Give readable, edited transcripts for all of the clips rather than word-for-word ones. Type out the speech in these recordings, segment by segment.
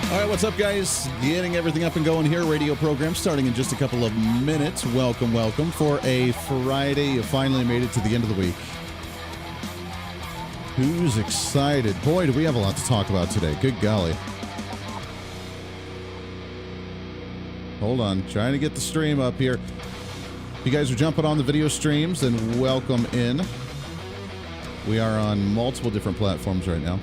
All right, what's up, guys? Getting everything up and going here. Radio program starting in just a couple of minutes. Welcome, welcome for a Friday. You finally made it to the end of the week. Who's excited? Boy, do we have a lot to talk about today. Good golly. Hold on. Trying to get the stream up here. If you guys are jumping on the video streams, then welcome in. We are on multiple different platforms right now.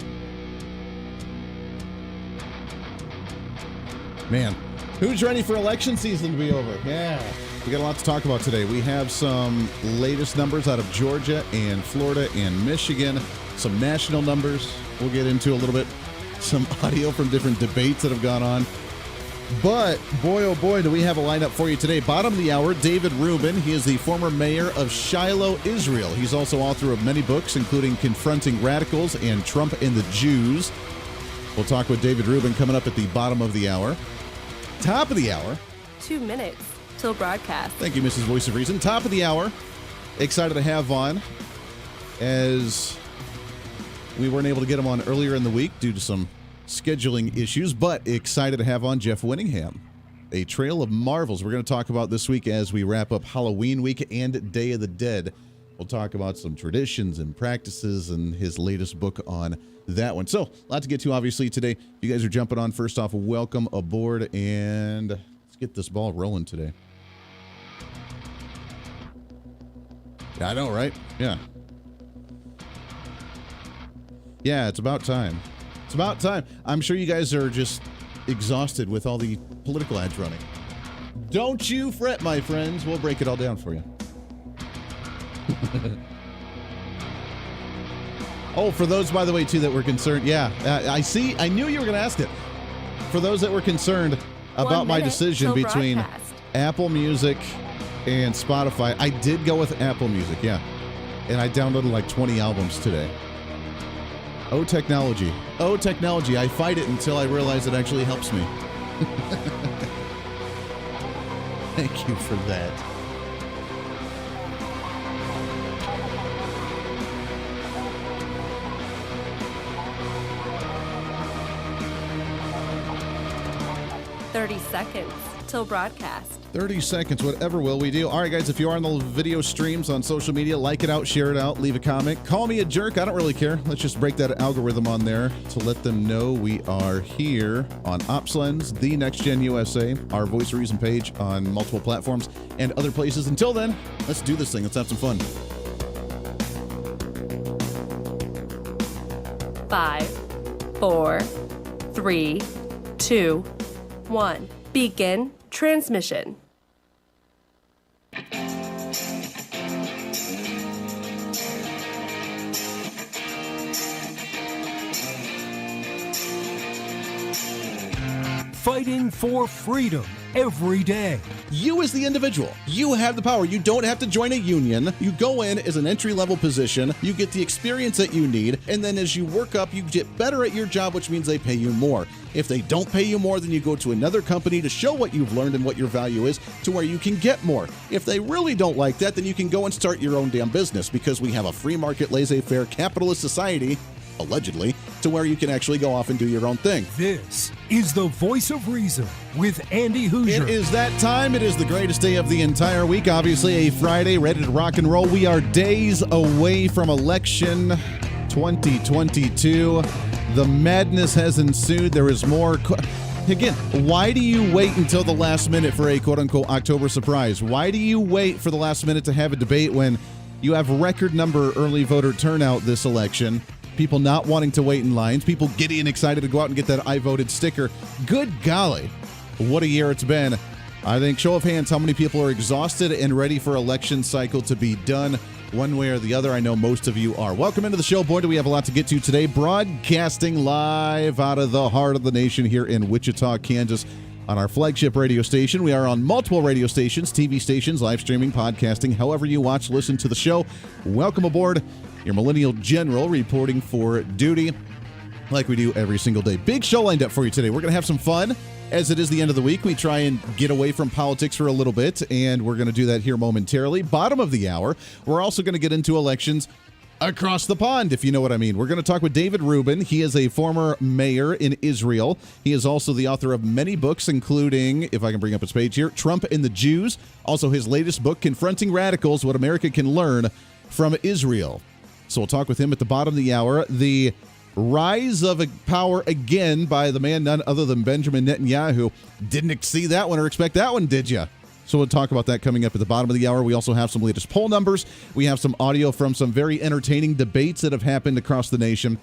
Man, who's ready for election season to be over? Yeah. We got a lot to talk about today. We have some latest numbers out of Georgia and Florida and Michigan. Some national numbers we'll get into a little bit. Some audio from different debates that have gone on. But, boy, oh boy, do we have a lineup for you today. Bottom of the hour, David Rubin. He is the former mayor of Shiloh, Israel. He's also author of many books, including Confronting Radicals and Trump and the Jews. We'll talk with David Rubin coming up at the bottom of the hour. Top of the hour. 2 minutes till broadcast. Thank you, Mrs. Voice of Reason. Top of the hour. Excited to have on, as we weren't able to get him on earlier in the week due to some scheduling issues, but excited to have on Jeff Winningham. A Trail of Marvels. We're going to talk about this week as we wrap up Halloween week and Day of the Dead. We'll talk about some traditions and practices and his latest book on that one. So, a lot to get to, obviously, today. If you guys are jumping on, first off, welcome aboard, and let's get this ball rolling today. Yeah, I know, right? Yeah. Yeah, it's about time. It's about time. I'm sure you guys are just exhausted with all the political ads running. Don't you fret, my friends. We'll break it all down for you. Oh, for those, by the way, too, that were concerned. Yeah, I see. I knew you were going to ask it. For those that were concerned about my decision between Apple Music and Spotify. I did go with Apple Music, yeah. And I downloaded like 20 albums today. Oh, technology. Oh, technology. I fight it until I realize it actually helps me. Thank you for that. "30 seconds till broadcast." 30 seconds, whatever will we do. All right, guys, if you are on the video streams on social media, like it out, share it out, leave a comment. Call me a jerk. I don't really care. Let's just break that algorithm on there to let them know we are here on OpsLens, The Next Gen USA, our Voice of Reason page on multiple platforms and other places. Until then, let's do this thing. Let's have some fun. 5, 4, 3, 2, 1. Begin transmission. Fighting for freedom every day. You as the individual, you have the power. You don't have to join a union. You go in as an entry-level position. You get the experience that you need. And then as you work up, you get better at your job, which means they pay you more. If they don't pay you more, then you go to another company to show what you've learned and what your value is to where you can get more. If they really don't like that, then you can go and start your own damn business because we have a free market, laissez-faire, capitalist society, allegedly, to where you can actually go off and do your own thing. This is the Voice of Reason with Andy Hooser. It is that time. It is the greatest day of the entire week. Obviously, a Friday, ready to rock and roll. We are days away from election 2022. The madness has ensued. There is more. Again, why do you wait until the last minute for a quote-unquote October surprise? Why do you wait for the last minute to have a debate when you have record number early voter turnout this election? People not wanting to wait in lines, people giddy and excited to go out and get that I voted sticker. Good golly, what a year it's been. I think, show of hands, how many people are exhausted and ready for election cycle to be done one way or the other? I know most of you are. Welcome into the show. Boy, do we have a lot to get to today. Broadcasting live out of the heart of the nation here in Wichita, Kansas, on our flagship radio station. We are on multiple radio stations, TV stations, live streaming, podcasting, however you watch, listen to the show. Welcome aboard. Your Millennial General reporting for duty like we do every single day. Big show lined up for you today. We're going to have some fun. As it is the end of the week, we try and get away from politics for a little bit, and we're going to do that here momentarily. Bottom of the hour, we're also going to get into elections across the pond, if you know what I mean. We're going to talk with David Rubin. He is a former mayor in Israel. He is also the author of many books, including, if I can bring up his page here, Trump and the Jews. Also his latest book, Confronting Radicals, What America Can Learn from Israel. So we'll talk with him at the bottom of the hour. The rise of power again by the man none other than Benjamin Netanyahu. Didn't see that one or expect that one, did you? So we'll talk about that coming up at the bottom of the hour. We also have some latest poll numbers. We have some audio from some very entertaining debates that have happened across the nation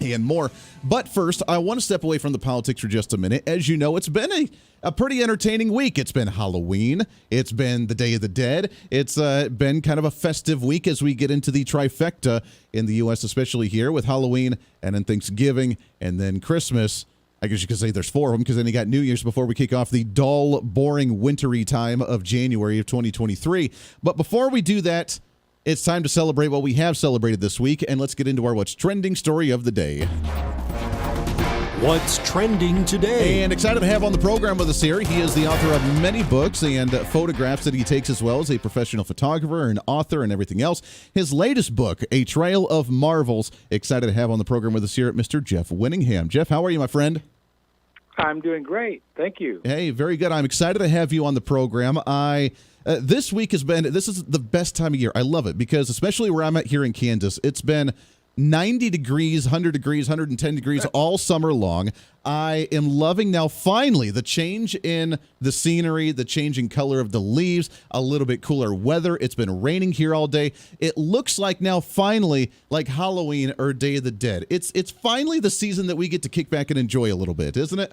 and more. But first, I want to step away from the politics for just a minute. As you know, it's been a pretty entertaining week. It's been Halloween. It's been the Day of the Dead. It's been kind of a festive week as we get into the trifecta in the U.S., especially here with Halloween and then Thanksgiving and then Christmas. I guess you could say there's four of them because then you got New Year's before we kick off the dull, boring, wintry time of January of 2023. But before we do that, it's time to celebrate what we have celebrated this week, and let's get into our What's Trending story of the day. What's trending today? And excited to have on the program with us here. He is the author of many books and photographs that he takes as well as a professional photographer and author and everything else. His latest book, A Trail of Marvels. Excited to have on the program with us here, Mr. Jeff Winningham. Jeff, how are you, my friend? I'm doing great. Thank you. Hey, very good. I'm excited to have you on the program. This week this is the best time of year. I love it because especially where I'm at here in Kansas, it's been 90 degrees, 100 degrees, 110 degrees all summer long. I am loving now finally the change in the scenery, the change in color of the leaves, a little bit cooler weather. It's been raining here all day. It looks like now finally like Halloween or Day of the Dead. It's finally the season that we get to kick back and enjoy a little bit, isn't it?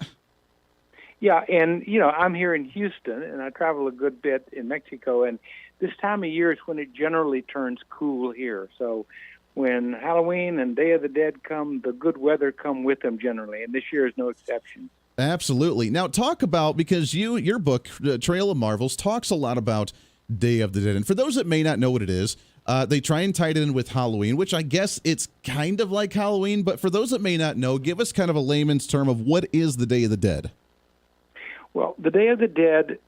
Yeah, and, I'm here in Houston, and I travel a good bit in Mexico, and this time of year is when it generally turns cool here. So when Halloween and Day of the Dead come, the good weather come with them generally, and this year is no exception. Absolutely. Now talk about, because your book, Trail of Marvels, talks a lot about Day of the Dead. And for those that may not know what it is, they try and tie it in with Halloween, which I guess it's kind of like Halloween. But for those that may not know, give us kind of a layman's term of what is the Day of the Dead. Well, the Day of the Dead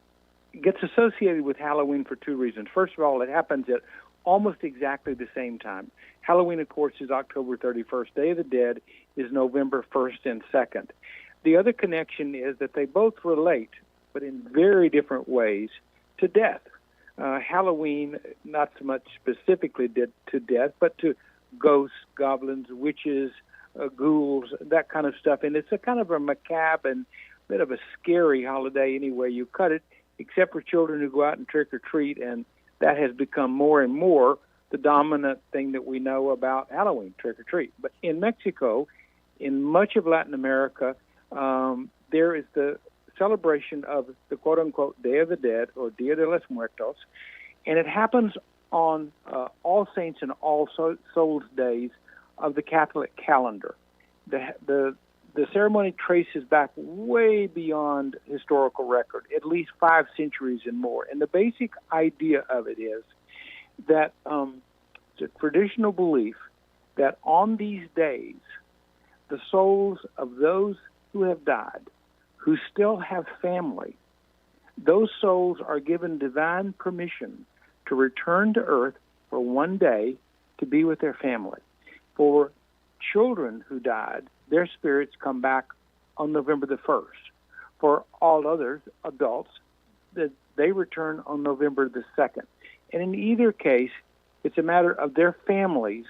gets associated with Halloween for two reasons. First of all, it happens at almost exactly the same time. Halloween, of course, is October 31st. Day of the Dead is November 1st and 2nd. The other connection is that they both relate, but in very different ways, to death. Halloween, not so much specifically to death, but to ghosts, goblins, witches, ghouls, that kind of stuff. And it's a kind of a macabre and bit of a scary holiday any way you cut it, except for children who go out and trick or treat, and that has become more and more the dominant thing that we know about Halloween, trick or treat. But in Mexico, in much of Latin America, there is the celebration of the quote-unquote Day of the Dead, or Dia de los Muertos, and it happens on All Saints and All Souls days of the Catholic calendar. The ceremony traces back way beyond historical record, at least 5 centuries and more. And the basic idea of it is that it's a traditional belief that on these days, the souls of those who have died, who still have family, those souls are given divine permission to return to earth for one day to be with their family. For children who died, their spirits come back on November the 1st. For all others, adults, they return on November the 2nd. And in either case, it's a matter of their families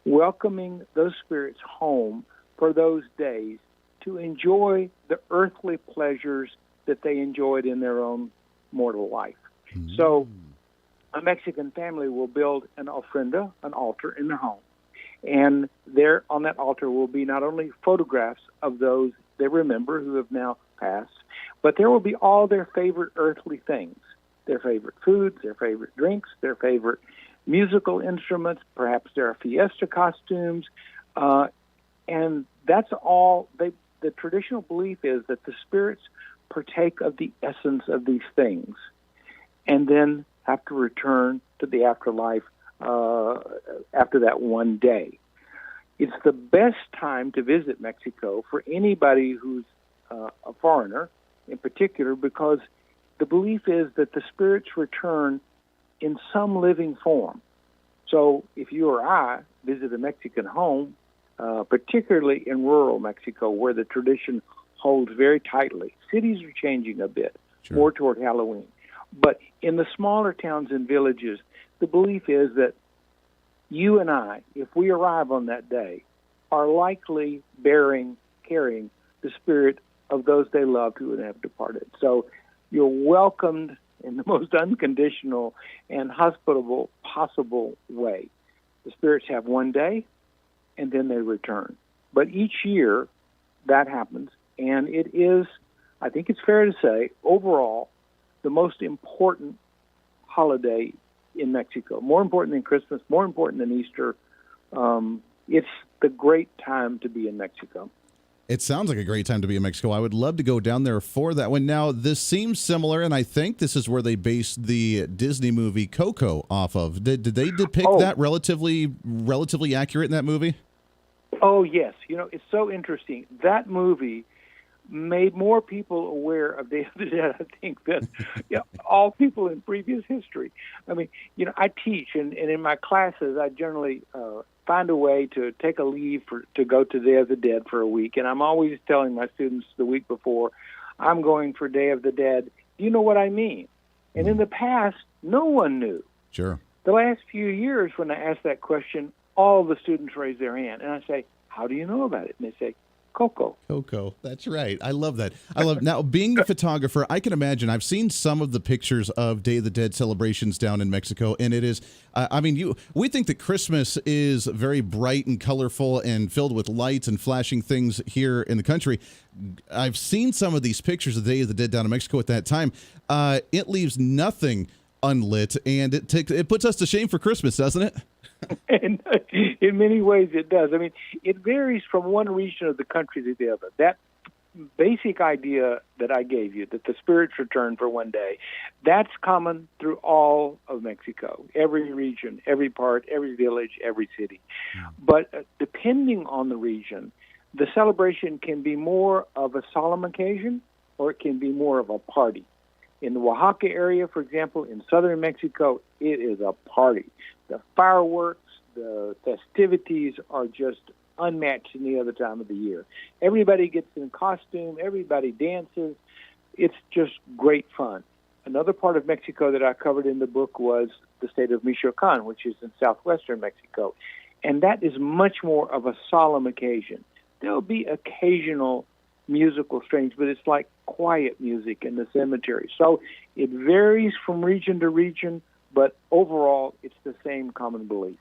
welcoming those spirits home for those days to enjoy the earthly pleasures that they enjoyed in their own mortal life. Mm-hmm. So a Mexican family will build an ofrenda, an altar in their home. And there on that altar will be not only photographs of those they remember who have now passed, but there will be all their favorite earthly things, their favorite foods, their favorite drinks, their favorite musical instruments, perhaps their fiesta costumes, and that's all. The traditional belief is that the spirits partake of the essence of these things and then have to return to the afterlife after that one day. It's the best time to visit Mexico for anybody who's a foreigner in particular, because the belief is that the spirits return in some living form. So if you or I visit a Mexican home, particularly in rural Mexico, where the tradition holds very tightly. Cities are changing a bit, sure, more toward Halloween. But in the smaller towns and villages, the belief is that you and I, if we arrive on that day, are likely carrying the spirit of those they loved who have departed. So you're welcomed in the most unconditional and hospitable possible way. The spirits have one day, and then they return. But each year, that happens, and it is, I think it's fair to say, overall, the most important holiday in Mexico. More important than Christmas, more important than Easter. It's the great time to be in Mexico. It sounds like a great time to be in Mexico. I would love to go down there for that one. Now, this seems similar, and I think this is where they based the Disney movie Coco off of. Did they depict that relatively accurate in that movie? Oh, yes. You know, it's so interesting. That movie made more people aware of Day of the Dead, I think, than all people in previous history. I mean, I teach, and in my classes, I generally find a way to take a leave to go to Day of the Dead for a week, and I'm always telling my students the week before, I'm going for Day of the Dead. Do you know what I mean? And in the past, no one knew. Sure. The last few years, when I ask that question, all the students raise their hand, and I say, how do you know about it? And they say, Coco. Coco. That's right. I love that. Now, being the photographer, I can imagine, I've seen some of the pictures of Day of the Dead celebrations down in Mexico, and it is, we think that Christmas is very bright and colorful and filled with lights and flashing things here in the country. I've seen some of these pictures of Day of the Dead down in Mexico at that time. It leaves nothing unlit, and it puts us to shame for Christmas, doesn't it? And in many ways it does. I mean, it varies from one region of the country to the other. That basic idea that I gave you, that the spirits return for one day, that's common through all of Mexico, every region, every part, every village, every city. But depending on the region, the celebration can be more of a solemn occasion or it can be more of a party. In the Oaxaca area, for example, in southern Mexico, it is a party. The fireworks, the festivities are just unmatched any other time of the year. Everybody gets in costume, everybody dances. It's just great fun. Another part of Mexico that I covered in the book was the state of Michoacan, which is in southwestern Mexico. And that is much more of a solemn occasion. There'll be occasional musical strains, but it's like quiet music in the cemetery. So it varies from region to region, but overall it's the same common belief.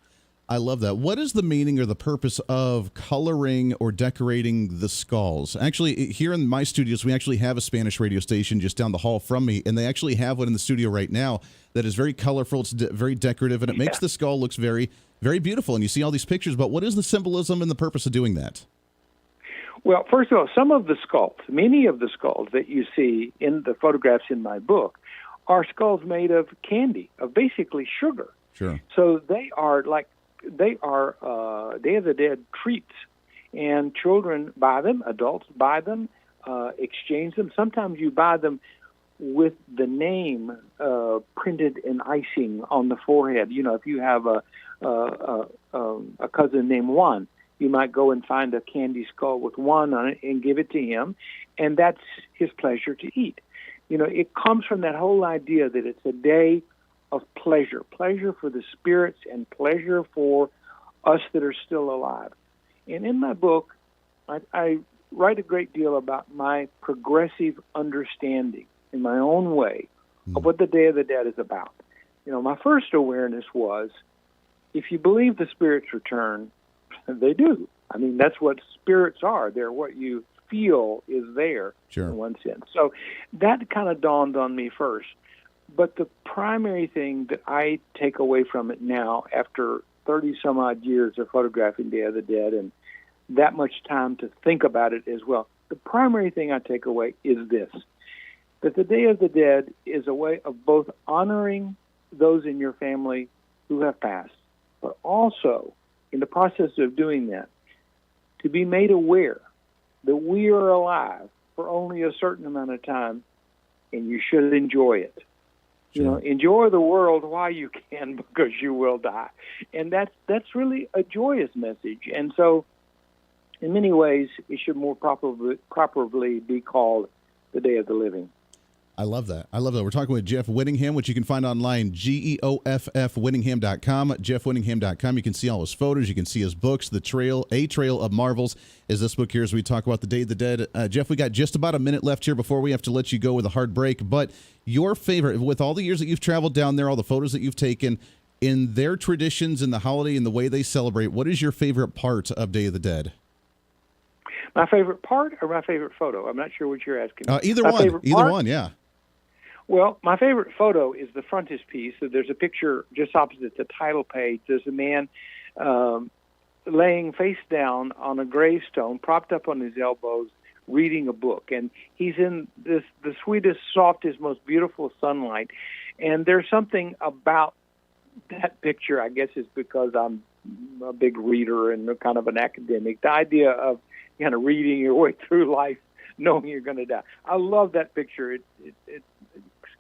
I love that. What is the meaning or the purpose of coloring or decorating the skulls? Actually, here in my studios, we actually have a Spanish radio station just down the hall from me, and they actually have one in the studio right now that is very colorful. It's very decorative, and it makes the skull looks very, very beautiful. And you see all these pictures, but what is the symbolism and the purpose of doing that? Well, first of all, some of the skulls, many of the skulls that you see in the photographs in my book are skulls made of candy, of basically sugar. Sure. So they are Day of the Dead treats, and children buy them, adults buy them, exchange them. Sometimes you buy them with the name printed in icing on the forehead. You know, if you have a cousin named Juan, you might go and find a candy skull with Juan on it and give it to him, and that's his pleasure to eat. You know, it comes from that whole idea that it's a day of pleasure for the spirits and pleasure for us that are still alive. And in my book, I write a great deal about my progressive understanding in my own way of what the Day of the Dead is about. You know, my first awareness was, if you believe the spirits return, they do. I mean, that's what spirits are. They're what you feel is there, in one sense. So that kind of dawned on me first. But the primary thing that I take away from it now, after 30-some-odd years of photographing Day of the Dead and that much time to think about it as well, the primary thing I take away is this, that the Day of the Dead is a way of both honoring those in your family who have passed, but also, in the process of doing that, to be made aware that we are alive for only a certain amount of time, and you should enjoy it. You know, enjoy the world while you can, because you will die. And that's really a joyous message. And so, in many ways, it should more properly be called the Day of the Living. I love that. We're talking with Jeff Whittingham, which you can find online, GEOFF Whittingham.com, JeffWhittingham.com. You can see all his photos. You can see his books, A Trail of Marvels is this book here as we talk about the Day of the Dead. Jeff, we got just about a minute left here before we have to let you go with a hard break. But your favorite, with all the years that you've traveled down there, all the photos that you've taken, in their traditions and the holiday and the way they celebrate, what is your favorite part of Day of the Dead? My favorite part or my favorite photo? I'm not sure what you're asking. Either one, yeah. Well, my favorite photo is the frontispiece. So there's a picture just opposite the title page. There's a man laying face down on a gravestone, propped up on his elbows, reading a book. And he's in the sweetest, softest, most beautiful sunlight. And there's something about that picture, I guess it's because I'm a big reader and kind of an academic, the idea of kind of reading your way through life, knowing you're going to die. I love that picture. It's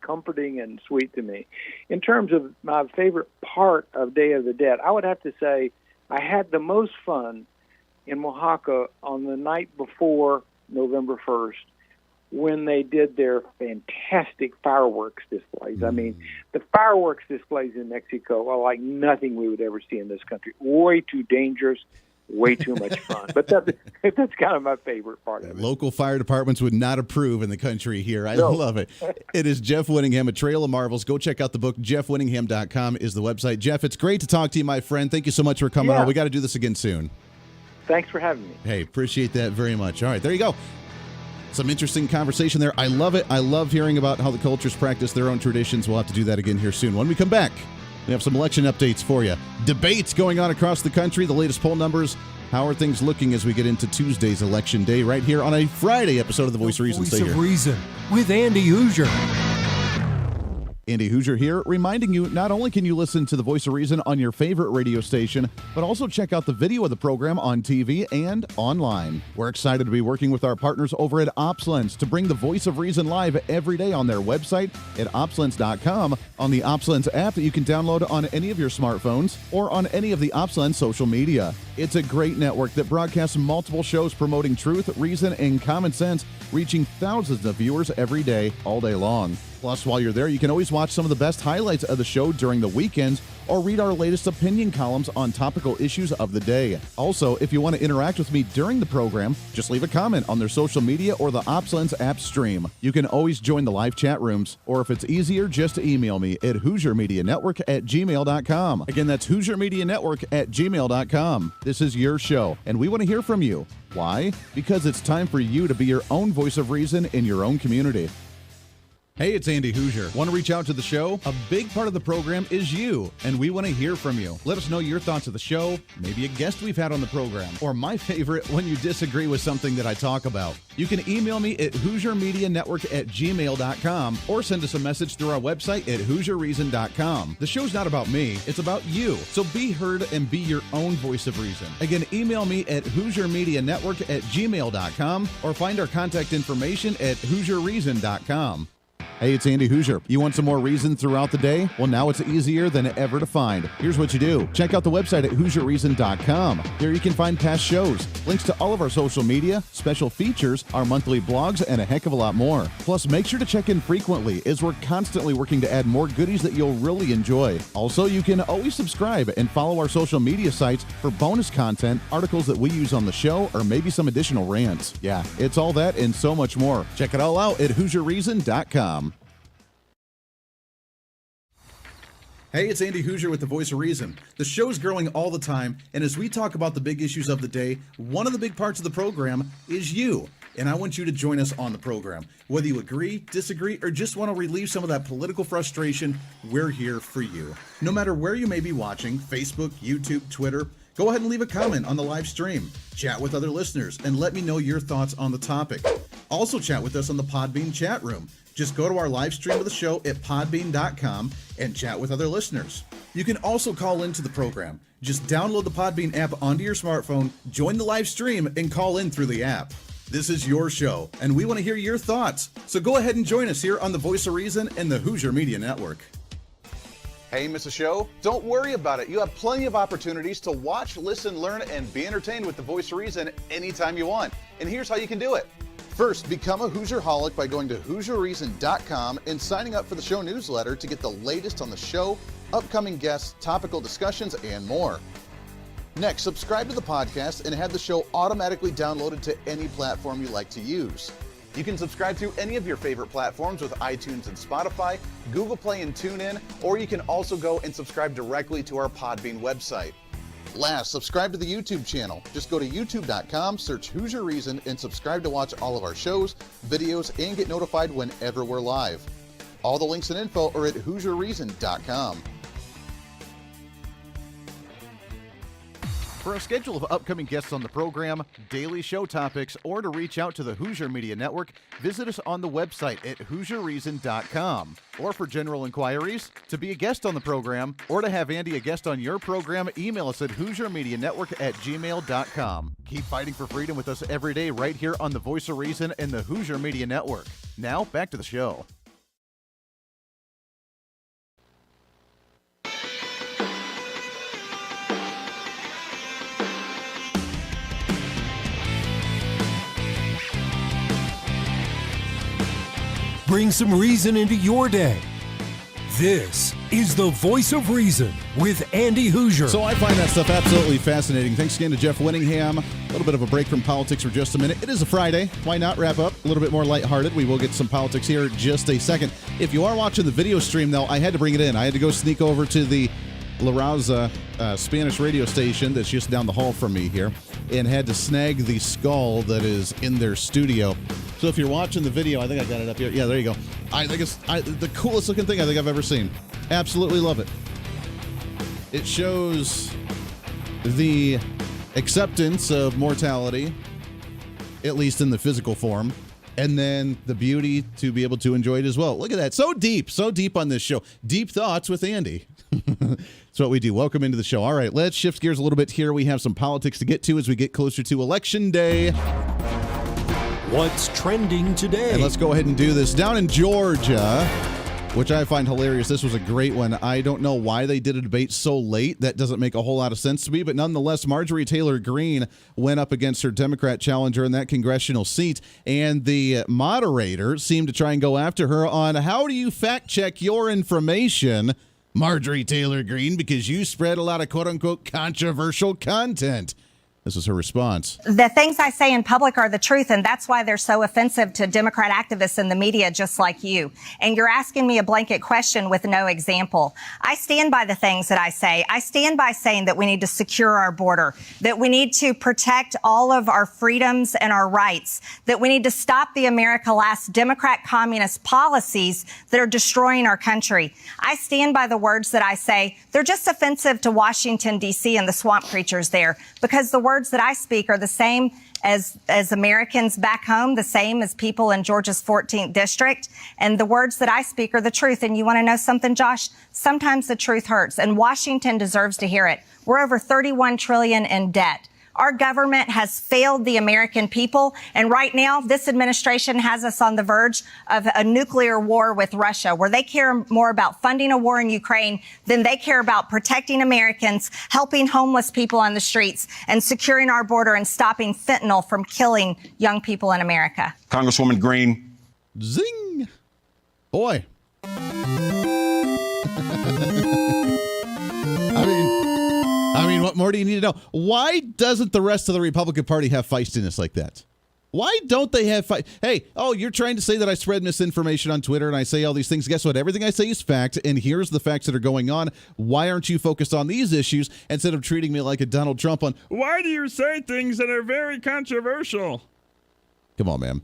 comforting and sweet to me. In terms of my favorite part of Day of the Dead, I would have to say I had the most fun in Oaxaca on the night before November 1st when they did their fantastic fireworks displays. I mean, the fireworks displays in Mexico are like nothing we would ever see in this country. Way too dangerous, way too much fun. But that's kind of my favorite part of it. Local fire departments would not approve in the country here. I love it. It is Jeff Whittingham, A Trail of Marvels. Go check out the book. JeffWhittingham.com is the website. Jeff, it's great to talk to you, my friend. Thank you so much for coming on. We got to do this again soon. Thanks for having me. Hey, appreciate that very much. All right, there you go. Some interesting conversation there. I love it. I love hearing about how the cultures practice their own traditions. We'll have to do that again here soon. When we come back, We have some election updates for you. Debates going on across the country, the latest poll numbers. How are things looking as we get into Tuesday's election day right here on a Friday episode of The Voice of Reason? Voice of Reason with Andy Hooser. Andy Hooser here, reminding you not only can you listen to The Voice of Reason on your favorite radio station, but also check out the video of the program on TV and online. We're excited to be working with our partners over at OpsLens to bring The Voice of Reason live every day on their website at opslens.com, on the OpsLens app that you can download on any of your smartphones, or on any of the OpsLens social media. It's a great network that broadcasts multiple shows promoting truth, reason, and common sense, reaching thousands of viewers every day, all day long. Plus, while you're there, you can always watch some of the best highlights of the show during the weekends or read our latest opinion columns on topical issues of the day. Also, if you want to interact with me during the program, just leave a comment on their social media or the OpsLens app stream. You can always join the live chat rooms, or if it's easier, just email me at HooserMediaNetwork@gmail.com. Again, that's HooserMediaNetwork@gmail.com. This is your show, and we want to hear from you. Why? Because it's time for you to be your own voice of reason in your own community. Hey, it's Andy Hooser. Want to reach out to the show? A big part of the program is you, and we want to hear from you. Let us know your thoughts of the show, maybe a guest we've had on the program, or my favorite, when you disagree with something that I talk about. You can email me at HooserMediaNetwork@gmail.com or send us a message through our website at HooserReason.com. The show's not about me, it's about you. So be heard and be your own voice of reason. Again, email me at HooserMediaNetwork@gmail.com or find our contact information at HooserReason.com. Hey, it's Andy Hooser. You want some more reason throughout the day? Well, now it's easier than ever to find. Here's what you do. Check out the website at HooserReason.com. There you can find past shows, links to all of our social media, special features, our monthly blogs, and a heck of a lot more. Plus, make sure to check in frequently as we're constantly working to add more goodies that you'll really enjoy. Also, you can always subscribe and follow our social media sites for bonus content, articles that we use on the show, or maybe some additional rants. Yeah, it's all that and so much more. Check it all out at HooserReason.com. Hey, it's Andy Hooser with The Voice of Reason. The show's growing all the time, and as we talk about the big issues of the day, one of the big parts of the program is you. And I want you to join us on the program. Whether you agree, disagree, or just want to relieve some of that political frustration, we're here for you. No matter where you may be watching, Facebook, YouTube, Twitter, go ahead and leave a comment on the live stream. Chat with other listeners and let me know your thoughts on the topic. Also chat with us on the Podbean chat room. Just go to our live stream of the show at podbean.com and chat with other listeners. You can also call into the program. Just download the Podbean app onto your smartphone, join the live stream, and call in through the app. This is your show, and we want to hear your thoughts. So go ahead and join us here on The Voice of Reason and the Hooser Media Network. Hey, miss a show? Don't worry about it. You have plenty of opportunities to watch, listen, learn, and be entertained with The Voice of Reason anytime you want. And here's how you can do it. First, become a Hooserholic by going to HooserReason.com and signing up for the show newsletter to get the latest on the show, upcoming guests, topical discussions, and more. Next, subscribe to the podcast and have the show automatically downloaded to any platform you like to use. You can subscribe through any of your favorite platforms with iTunes and Spotify, Google Play and TuneIn, or you can also go and subscribe directly to our Podbean website. Last, subscribe to the YouTube channel. Just go to youtube.com, search Hooser Reason, and subscribe to watch all of our shows, videos, and get notified whenever we're live. All the links and info are at HooserReason.com. For a schedule of upcoming guests on the program, daily show topics, or to reach out to the Hooser Media Network, visit us on the website at HooserReason.com. Or for general inquiries, to be a guest on the program, or to have Andy a guest on your program, email us at HooserMediaNetwork@gmail.com. Keep fighting for freedom with us every day right here on the Voice of Reason and the Hooser Media Network. Now, back to the show. Bring some reason into your day. This is The Voice of Reason with Andy Hooser. So I find that stuff absolutely fascinating. Thanks again to Jeff Winningham. A little bit of a break from politics for just a minute. It is a Friday. Why not wrap up a little bit more lighthearted? We will get some politics here in just a second. If you are watching the video stream, though, I had to bring it in. I had to go sneak over to the La Raza Spanish radio station that's just down the hall from me here and had to snag the skull that is in their studio. So if you're watching the video, I think I got it up here. Yeah, there you go. I think it's the coolest looking thing I think I've ever seen. Absolutely love it. It shows the acceptance of mortality, at least in the physical form, and then the beauty to be able to enjoy it as well. Look at that. So deep on this show. Deep thoughts with Andy. That's what we do. Welcome into the show. All right, let's shift gears a little bit here. We have some politics to get to as we get closer to Election Day. What's trending today? And let's go ahead and do this. Down in Georgia, which I find hilarious. This was a great one. I don't know why they did a debate so late. That doesn't make a whole lot of sense to me. But nonetheless, Marjorie Taylor Greene went up against her Democrat challenger in that congressional seat. And the moderator seemed to try and go after her on how do you fact check your information, Marjorie Taylor Greene, because you spread a lot of quote-unquote controversial content. This is her response. The things I say in public are the truth, and that's why they're so offensive to Democrat activists in the media just like you. And you're asking me a blanket question with no example. I stand by the things that I say. I stand by saying that we need to secure our border, that we need to protect all of our freedoms and our rights, that we need to stop the America Last Democrat communist policies that are destroying our country. I stand by the words that I say. They're just offensive to Washington, D.C. and the swamp creatures there, because the words that I speak are the same as Americans back home, the same as people in Georgia's 14th district. And the words that I speak are the truth. And you want to know something, Josh? Sometimes the truth hurts, and Washington deserves to hear it. We're over $31 trillion in debt. Our government has failed the American people. And right now, this administration has us on the verge of a nuclear war with Russia, where they care more about funding a war in Ukraine than they care about protecting Americans, helping homeless people on the streets, and securing our border and stopping fentanyl from killing young people in America. Congresswoman Greene. Zing. Boy. I mean, what more do you need to know? Why doesn't the rest of the Republican Party have feistiness like that? Why don't they have fight? Hey, you're trying to say that I spread misinformation on Twitter and I say all these things. Guess what? Everything I say is fact, and here's the facts that are going on. Why aren't you focused on these issues instead of treating me like a Donald Trump on, why do you say things that are very controversial? Come on, man.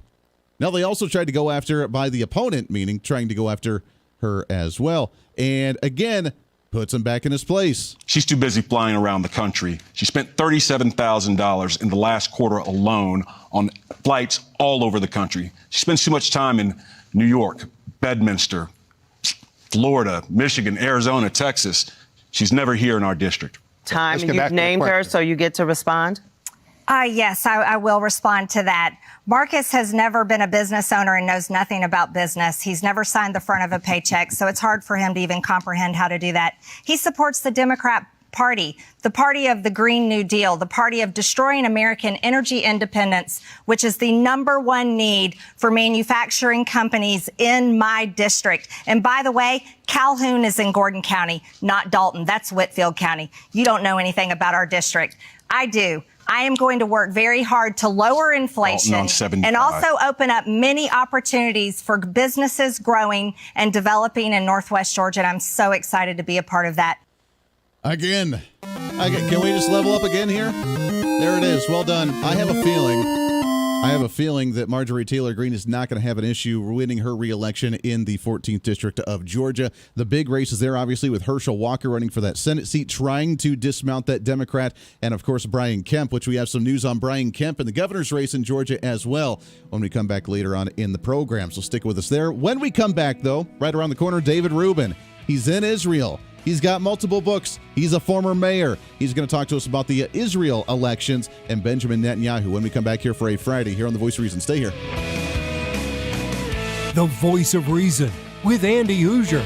Now, they also tried to go after by the opponent, meaning trying to go after her as well. And again, puts him back in his place. She's too busy flying around the country. She spent $37,000 in the last quarter alone on flights all over the country. She spends too much time in New York, Bedminster, Florida, Michigan, Arizona, Texas. She's never here in our district. And you've named her, so you get to respond? Yes, I will respond to that. Marcus has never been a business owner and knows nothing about business. He's never signed the front of a paycheck, so it's hard for him to even comprehend how to do that. He supports the Democrat Party, the party of the Green New Deal, the party of destroying American energy independence, which is the number one need for manufacturing companies in my district. And by the way, Calhoun is in Gordon County, not Dalton. That's Whitfield County. You don't know anything about our district. I do. I am going to work very hard to lower inflation and also open up many opportunities for businesses growing and developing in Northwest Georgia. And I'm so excited to be a part of that. Again. Can we just level up again here? There it is. Well done. I have a feeling that Marjorie Taylor Greene is not going to have an issue winning her re-election in the 14th District of Georgia. The big race is there, obviously, with Herschel Walker running for that Senate seat, trying to dismount that Democrat, and, of course, Brian Kemp, which we have some news on Brian Kemp in the governor's race in Georgia as well when we come back later on in the program. So stick with us there. When we come back, though, right around the corner, David Rubin. He's in Israel. He's got multiple books. He's a former mayor. He's going to talk to us about the Israel elections and Benjamin Netanyahu when we come back here for a Friday here on The Voice of Reason. Stay here. The Voice of Reason with Andy Hooser.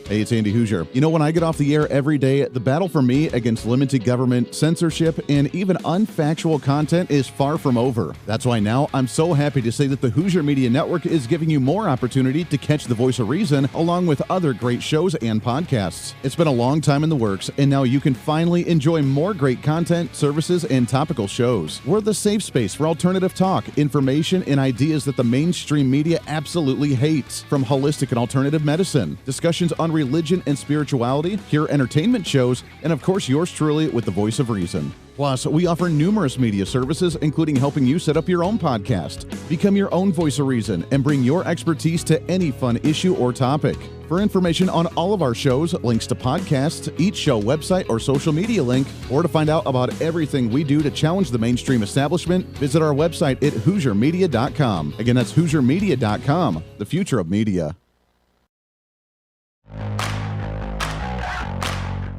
Hey, it's Andy Hooser. You know, when I get off the air every day, the battle for me against limited government censorship and even unfactual content is far from over. That's why now I'm so happy to say that the Hooser Media Network is giving you more opportunity to catch The Voice of Reason along with other great shows and podcasts. It's been a long time in the works, and now you can finally enjoy more great content, services, and topical shows. We're the safe space for alternative talk, information, and ideas that the mainstream media absolutely hates. From holistic and alternative medicine, discussions on religion and spirituality, hear entertainment shows, and of course yours truly with the voice of reason. Plus, we offer numerous media services, including helping you set up your own podcast. Become your own voice of reason and bring your expertise to any fun issue or topic. For information on all of our shows, links to podcasts, each show website or social media link, or to find out about everything we do to challenge the mainstream establishment, visit our website at HooserMedia.com. Again, that's HooserMedia.com, the future of media.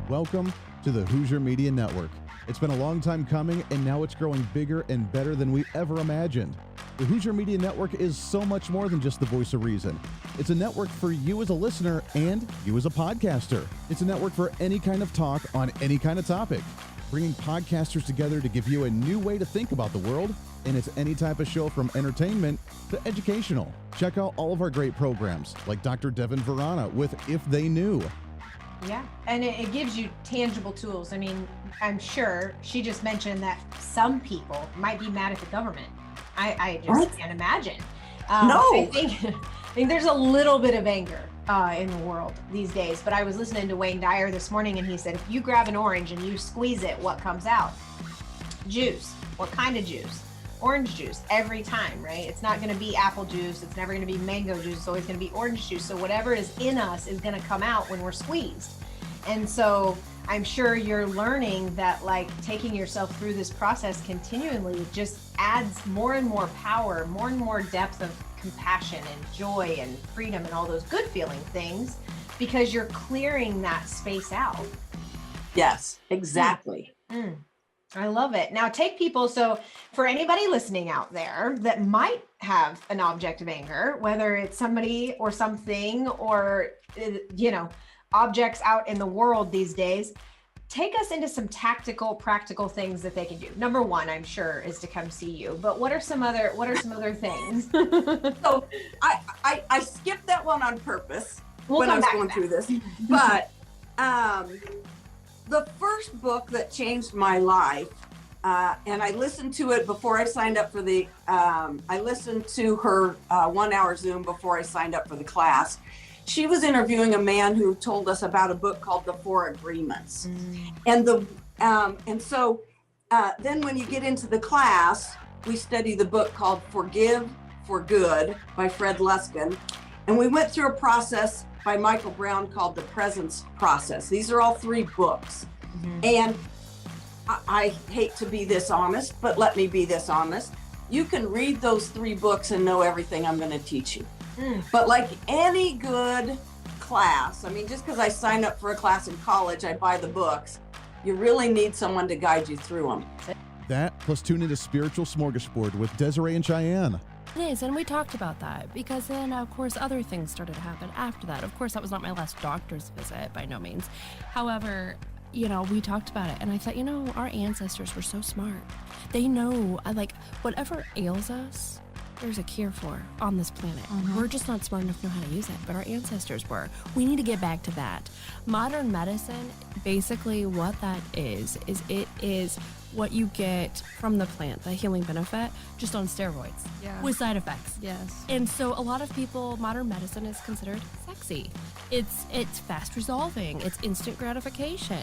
Welcome to the Hooser Media Network. It's been a long time coming, and now it's growing bigger and better than we ever imagined. The Hooser Media Network is so much more than just the voice of reason. It's a network for you as a listener and you as a podcaster. It's a network for any kind of talk on any kind of topic, bringing podcasters together to give you a new way to think about the world, and it's any type of show from entertainment to educational. Check out all of our great programs, like Dr. Devin Verana with If They Knew. Yeah, and it gives you tangible tools. I mean, I'm sure she just mentioned that some people might be mad at the government. I just can't imagine. No. I think there's a little bit of anger in the world these days, but I was listening to Wayne Dyer this morning, and he said, if you grab an orange and you squeeze it, what comes out? Juice. What kind of juice? Orange juice every time, right? It's not going to be apple juice. It's never going to be mango juice. It's always going to be orange juice. So whatever is in us is going to come out when we're squeezed. And so I'm sure you're learning that, like, taking yourself through this process continually just adds more and more power, more and more depth of compassion and joy and freedom and all those good feeling things, because you're clearing that space out. Yes, exactly. I love it. Now take people, so for anybody listening out there that might have an object of anger, whether it's somebody or something or, you know, objects out in the world these days, take us into some tactical, practical things that they can do. Number one, I'm sure, is to come see you, but what are some other things? So I skipped that one on purpose when I was going through this, but the first book that changed my life, and I listened to it before I signed up for the, I listened to her 1 hour Zoom before I signed up for the class. She was interviewing a man who told us about a book called The Four Agreements. And so then when you get into the class, we study the book called Forgive for Good by Fred Luskin. And we went through a process by Michael Brown called The Presence Process. These are all 3 books. And I hate to be this honest, but let me be this honest. You can read those 3 books and know everything I'm going to teach you. But like any good class, I mean, just because I signed up for a class in college, I buy the books. You really need someone to guide you through them. That, plus tune into Spiritual Smorgasbord with Desiree and Cheyenne. It is, and we talked about that because then, of course, other things started to happen after that. Of course, that was not my last doctor's visit, by no means. However, you know, we talked about it, and I thought, you know, our ancestors were so smart. They know, like, whatever ails us, there's a cure for on this planet. We're just not smart enough to know how to use it, but our ancestors were. We need to get back to that. Modern medicine, basically what that is it is what you get from the plant, the healing benefit, just on steroids with side effects. Yes. And so a lot of people, modern medicine is considered sexy. It's fast resolving. It's instant gratification.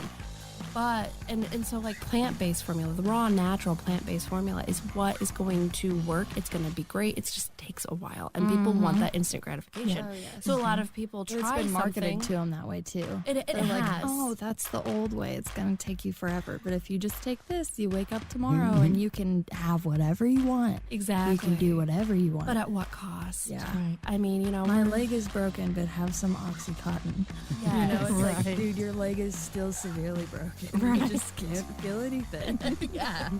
But, and so like plant-based formula, the raw, natural plant-based formula is what is going to work. It's going to be great. It just takes a while. And people want that instant gratification. Oh, yes. So a lot of people try something. It's been marketed to them that way too. It They're like, has. oh, that's the old way. It's going to take you forever. But if you just take this, you wake up tomorrow and you can have whatever you want. Exactly. You can do whatever you want. But at what cost? Yeah. Right. I mean, you know. My leg is broken, but have some Oxycontin. Yes. You know, it's like, dude, your leg is still severely broken. Right. You just can't feel anything. Yeah.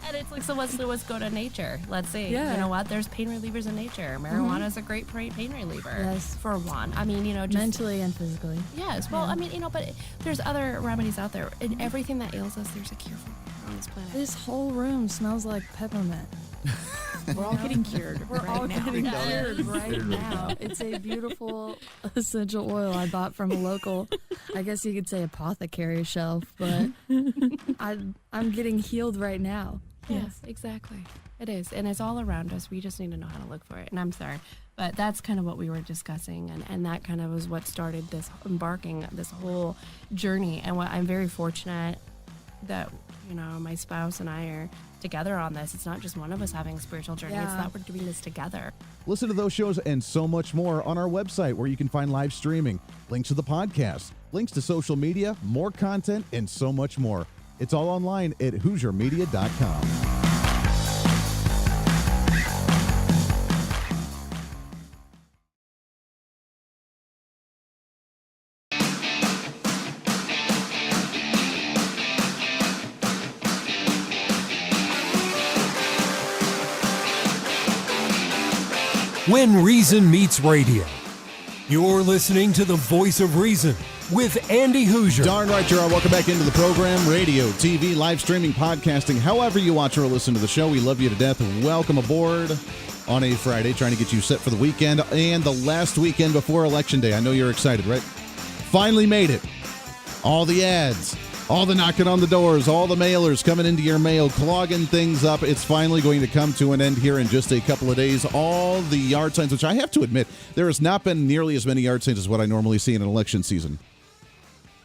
And it's like, so let's go to nature. Let's see. Yeah. You know what? There's pain relievers in nature. Marijuana is a great pain reliever. Yes. For one. I mean, you know, just mentally and physically. Yes. Well, I mean, you know, but there's other remedies out there. And everything that ails us, there's a cure for on this planet. This whole room smells like peppermint. We're all getting cured. We're all getting cured right now. It's a beautiful essential oil I bought from a local, I guess you could say, apothecary shelf, but I'm getting healed right now. Yes, exactly. It is, and it's all around us. We just need to know how to look for it. And I'm sorry, but that's kind of what we were discussing, and that kind of was what started this whole journey. And what I'm very fortunate that, my spouse and I are together on this. It's not just one of us having a spiritual journey. It's that we're doing this together. Listen to those shows and so much more on our website, where you can find live streaming, links to the podcast, links to social media, more content, and so much more. It's all online at HooserMedia.com. When Reason Meets Radio. You're listening to the Voice of Reason with Andy Hooser. Darn right you are. Welcome back into the program. Radio, TV, live streaming, podcasting, however you watch or listen to the show. We love you to death. Welcome aboard on a Friday, trying to get you set for the weekend and the last weekend before Election Day. I know you're excited, right? Finally made it. All the ads, all the knocking on the doors, all the mailers coming into your mail, clogging things up. It's finally going to come to an end here in just a couple of days. All the yard signs, which I have to admit, there has not been nearly as many yard signs as what I normally see in an election season.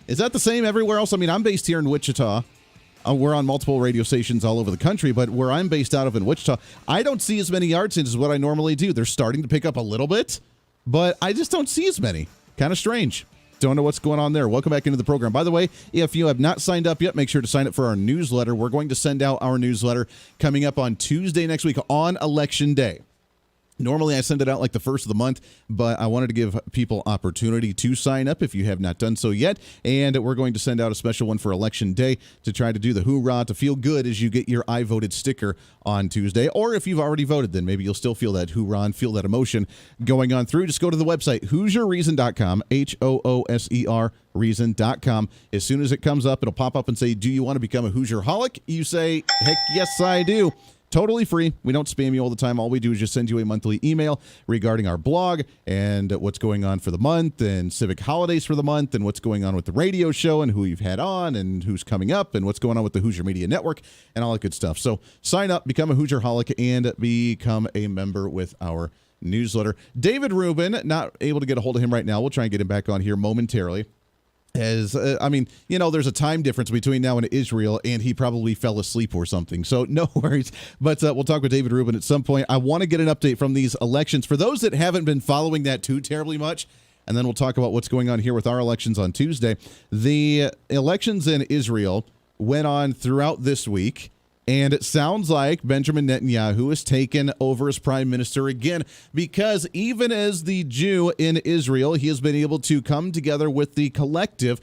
Is that the same everywhere else? I mean, I'm based here in Wichita. We're on multiple radio stations all over the country, but where I'm based out of in Wichita, I don't see as many yard signs as what I normally do. They're starting to pick up a little bit, but I just don't see as many. Kind of strange. Don't know what's going on there. Welcome back into the program. By the way, if you have not signed up yet, make sure to sign up for our newsletter. We're going to send out our newsletter coming up on Tuesday next week on Election Day. Normally, I send it out like the first of the month, but I wanted to give people opportunity to sign up if you have not done so yet. And we're going to send out a special one for Election Day to try to do the hoorah, to feel good as you get your I voted sticker on Tuesday. Or if you've already voted, then maybe you'll still feel that hoorah and feel that emotion going on through. Just go to the website, HooserReason.com, HOOSER reason.com. As soon as it comes up, it'll pop up and say, do you want to become a Hoosier-holic? You say, heck yes, I do. Totally free. We don't spam you all the time. All we do is just send you a monthly email regarding our blog and what's going on for the month and civic holidays for the month and what's going on with the radio show and who you've had on and who's coming up and what's going on with the Hooser Media Network and all that good stuff. So sign up, become a Hoosier-holic, and become a member with our newsletter. David Rubin, not able to get a hold of him right now. We'll try and get him back on here momentarily. There's a time difference between now and Israel, and he probably fell asleep or something. So no worries. But we'll talk with David Rubin at some point. I want to get an update from these elections. For those that haven't been following that too terribly much, and then we'll talk about what's going on here with our elections on Tuesday. The elections in Israel went on throughout this week. And it sounds like Benjamin Netanyahu has taken over as prime minister again, because even as the Jew in Israel, he has been able to come together with the collective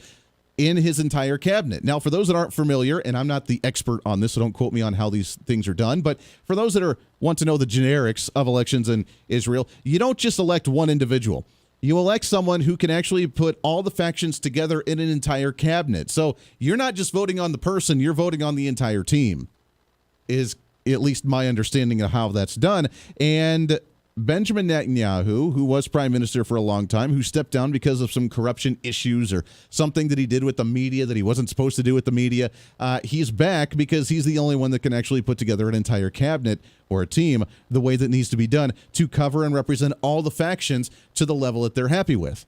in his entire cabinet. Now, for those that aren't familiar, and I'm not the expert on this, so don't quote me on how these things are done, but for those that want to know the generics of elections in Israel, you don't just elect one individual. You elect someone who can actually put all the factions together in an entire cabinet. So you're not just voting on the person, you're voting on the entire team. Is at least my understanding of how that's done. And Benjamin Netanyahu, who was prime minister for a long time, who stepped down because of some corruption issues or something that he did with the media that he wasn't supposed to do with the media, he's back because he's the only one that can actually put together an entire cabinet or a team the way that needs to be done to cover and represent all the factions to the level that they're happy with.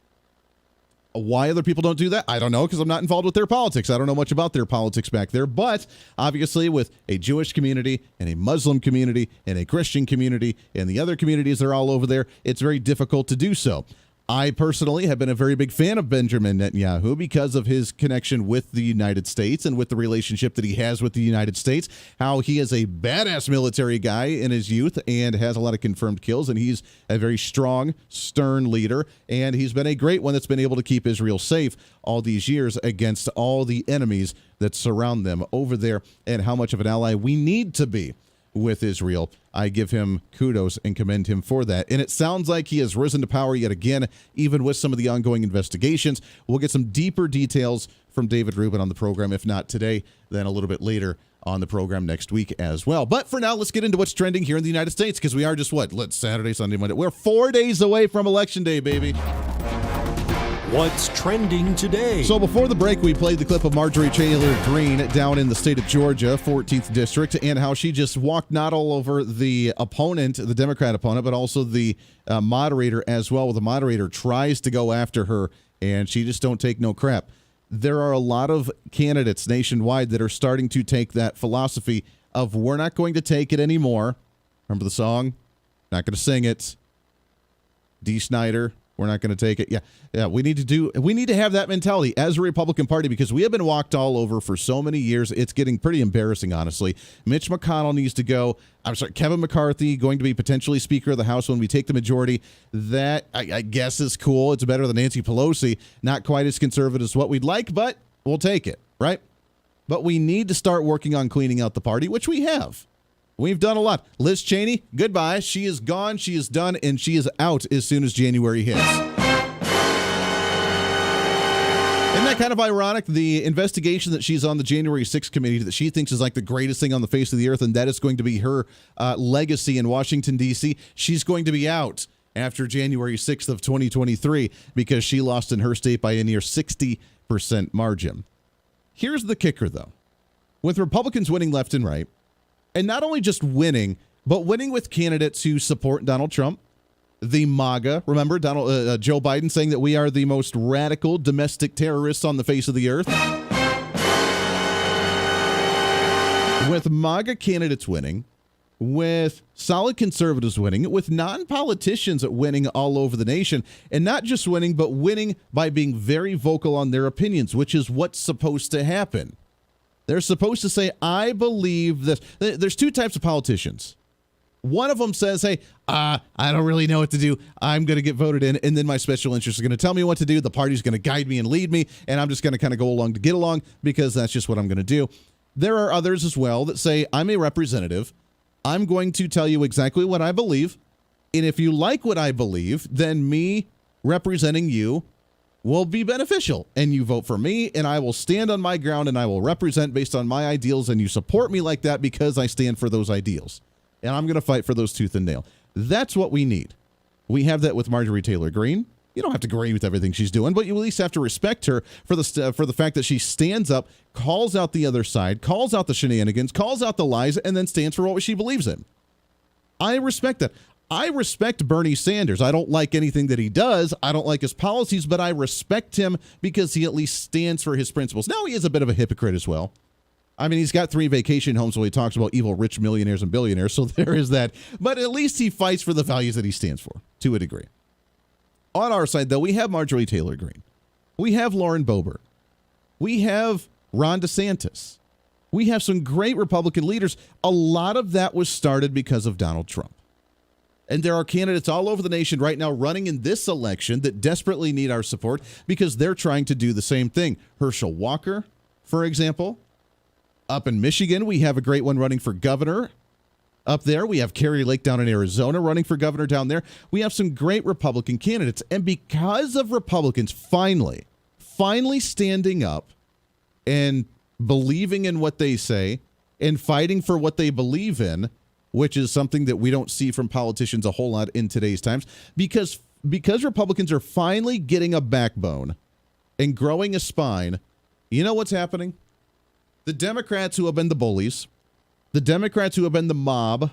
Why other people don't do that, I don't know, because I'm not involved with their politics. I don't know much about their politics back there. But obviously with a Jewish community and a Muslim community and a Christian community and the other communities that are all over there, it's very difficult to do so. I personally have been a very big fan of Benjamin Netanyahu because of his connection with the United States and with the relationship that he has with the United States, how he is a badass military guy in his youth and has a lot of confirmed kills, and he's a very strong, stern leader, and he's been a great one that's been able to keep Israel safe all these years against all the enemies that surround them over there, and how much of an ally we need to be with Israel. I give him kudos and commend him for that. And it sounds like he has risen to power yet again, even with some of the ongoing investigations. We'll get some deeper details from David Rubin on the program, if not today, then a little bit later on the program next week as well. But for now, let's get into what's trending here in the United States, because we are just, Saturday, Sunday, Monday. We're 4 days away from Election Day, baby. What's trending today? So before the break, we played the clip of Marjorie Taylor Greene down in the state of Georgia, 14th District, and how she just walked not all over the opponent, the Democrat opponent, but also the moderator as well. The moderator tries to go after her, and she just don't take no crap. There are a lot of candidates nationwide that are starting to take that philosophy of we're not going to take it anymore. Remember the song? Not going to sing it. Dee Snider. We're not going to take it. Yeah. We need to have that mentality as a Republican Party because we have been walked all over for so many years. It's getting pretty embarrassing, honestly. Mitch McConnell needs to go. Kevin McCarthy going to be potentially Speaker of the House when we take the majority. That I guess is cool. It's better than Nancy Pelosi. Not quite as conservative as what we'd like, but we'll take it, right? But we need to start working on cleaning out the party, which we have. We've done a lot. Liz Cheney, goodbye. She is gone, she is done, and she is out as soon as January hits. Isn't that kind of ironic? The investigation that she's on the January 6th committee that she thinks is like the greatest thing on the face of the earth, and that is going to be her legacy in Washington, D.C., she's going to be out after January 6th of 2023 because she lost in her state by a near 60% margin. Here's the kicker, though. With Republicans winning left and right, and not only just winning, but winning with candidates who support Donald Trump, the MAGA. Remember Joe Biden saying that we are the most radical domestic terrorists on the face of the earth? With MAGA candidates winning, with solid conservatives winning, with non-politicians winning all over the nation, and not just winning, but winning by being very vocal on their opinions, which is what's supposed to happen. They're supposed to say, I believe this. There's two types of politicians. One of them says, hey, I don't really know what to do. I'm going to get voted in, and then my special interest is going to tell me what to do. The party's going to guide me and lead me, and I'm just going to kind of go along to get along because that's just what I'm going to do. There are others as well that say, I'm a representative. I'm going to tell you exactly what I believe, and if you like what I believe, then me representing you will be beneficial, and you vote for me, and I will stand on my ground, and I will represent based on my ideals, and you support me like that because I stand for those ideals, and I'm going to fight for those tooth and nail. That's what we need. We have that with Marjorie Taylor Greene. You don't have to agree with everything she's doing, but you at least have to respect her for the fact that she stands up, calls out the other side, calls out the shenanigans, calls out the lies, and then stands for what she believes in. I respect that. I respect Bernie Sanders. I don't like anything that he does. I don't like his policies, but I respect him because he at least stands for his principles. Now, he is a bit of a hypocrite as well. I mean, he's got 3 vacation homes where he talks about evil rich millionaires and billionaires, so there is that. But at least he fights for the values that he stands for, to a degree. On our side, though, we have Marjorie Taylor Greene. We have Lauren Boebert. We have Ron DeSantis. We have some great Republican leaders. A lot of that was started because of Donald Trump. And there are candidates all over the nation right now running in this election that desperately need our support because they're trying to do the same thing. Herschel Walker, for example. Up in Michigan, we have a great one running for governor. Up there, we have Carrie Lake down in Arizona running for governor down there. We have some great Republican candidates. And because of Republicans finally standing up and believing in what they say and fighting for what they believe in, which is something that we don't see from politicians a whole lot in today's times, because Republicans are finally getting a backbone and growing a spine, you know what's happening? The Democrats who have been the bullies, the Democrats who have been the mob,